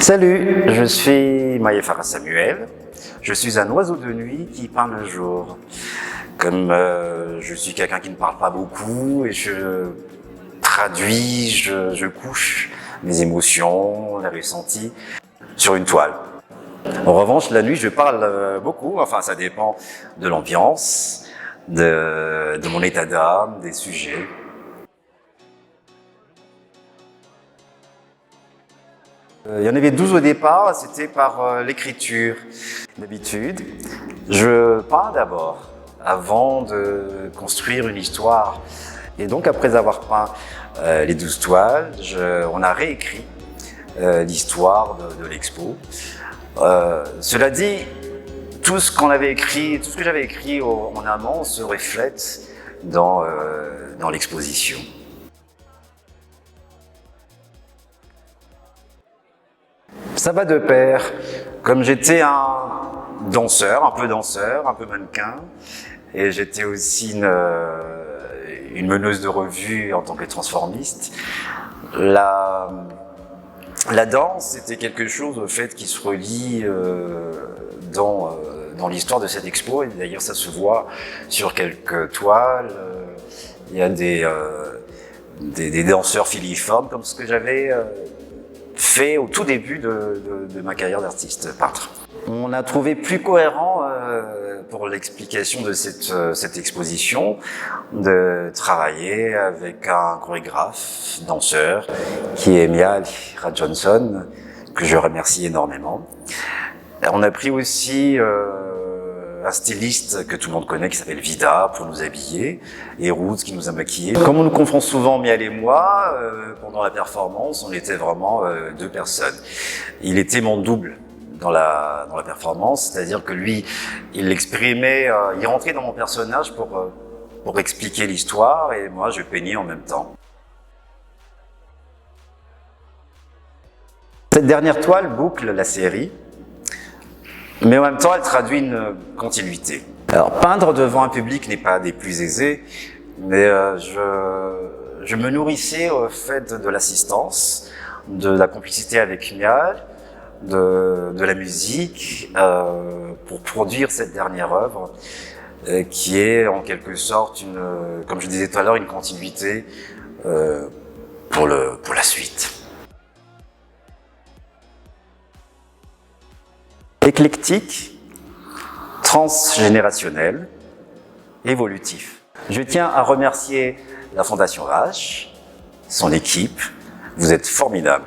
Salut, je suis Maïe Farah Samuel. Je suis un oiseau de nuit qui peint le jour. Comme je suis quelqu'un qui ne parle pas beaucoup et je traduis, je couche mes émotions, les ressentis sur une toile. En revanche, la nuit, je parle beaucoup, enfin ça dépend de l'ambiance, de mon état d'âme, des sujets. Il y en avait 12 au départ, c'était par l'écriture. D'habitude, je peins d'abord, avant de construire une histoire. Et donc après avoir peint les 12 toiles, on a réécrit l'histoire de l'expo. Cela dit, tout ce qu'on avait écrit, tout ce que j'avais écrit en amont se reflète dans l'exposition. Ça va de pair. Comme j'étais un peu danseur, un peu mannequin, et j'étais aussi une meneuse de revue en tant que transformiste, la danse, c'était quelque chose au fait qui se relie dans l'histoire de cette expo, et d'ailleurs ça se voit sur quelques toiles. Il y a des danseurs filiformes, comme ce que j'avais fait au tout début de ma carrière d'artiste peintre. On a trouvé plus cohérent pour l'explication de cette exposition de travailler avec un chorégraphe, danseur, qui est Mia Johnson, que je remercie énormément. On a pris aussi un styliste que tout le monde connaît qui s'appelle Vida pour nous habiller, et Ruth qui nous a maquillés. Comme on nous confond souvent, Miel et moi, pendant la performance, on était vraiment deux personnes. Il était mon double dans la performance, c'est-à-dire que lui, il exprimait, il rentrait dans mon personnage pour expliquer l'histoire, et moi je peignais en même temps. Cette dernière toile boucle la série, mais en même temps, elle traduit une continuité. Alors, peindre devant un public n'est pas des plus aisés, mais je me nourrissais au fait de l'assistance, de la complicité avec Mial, de la musique, pour produire cette dernière œuvre, qui est en quelque sorte, comme je disais tout à l'heure, une continuité pour la suite. Éclectique, transgénérationnel, évolutif. Je tiens à remercier la Fondation H, son équipe. Vous êtes formidables.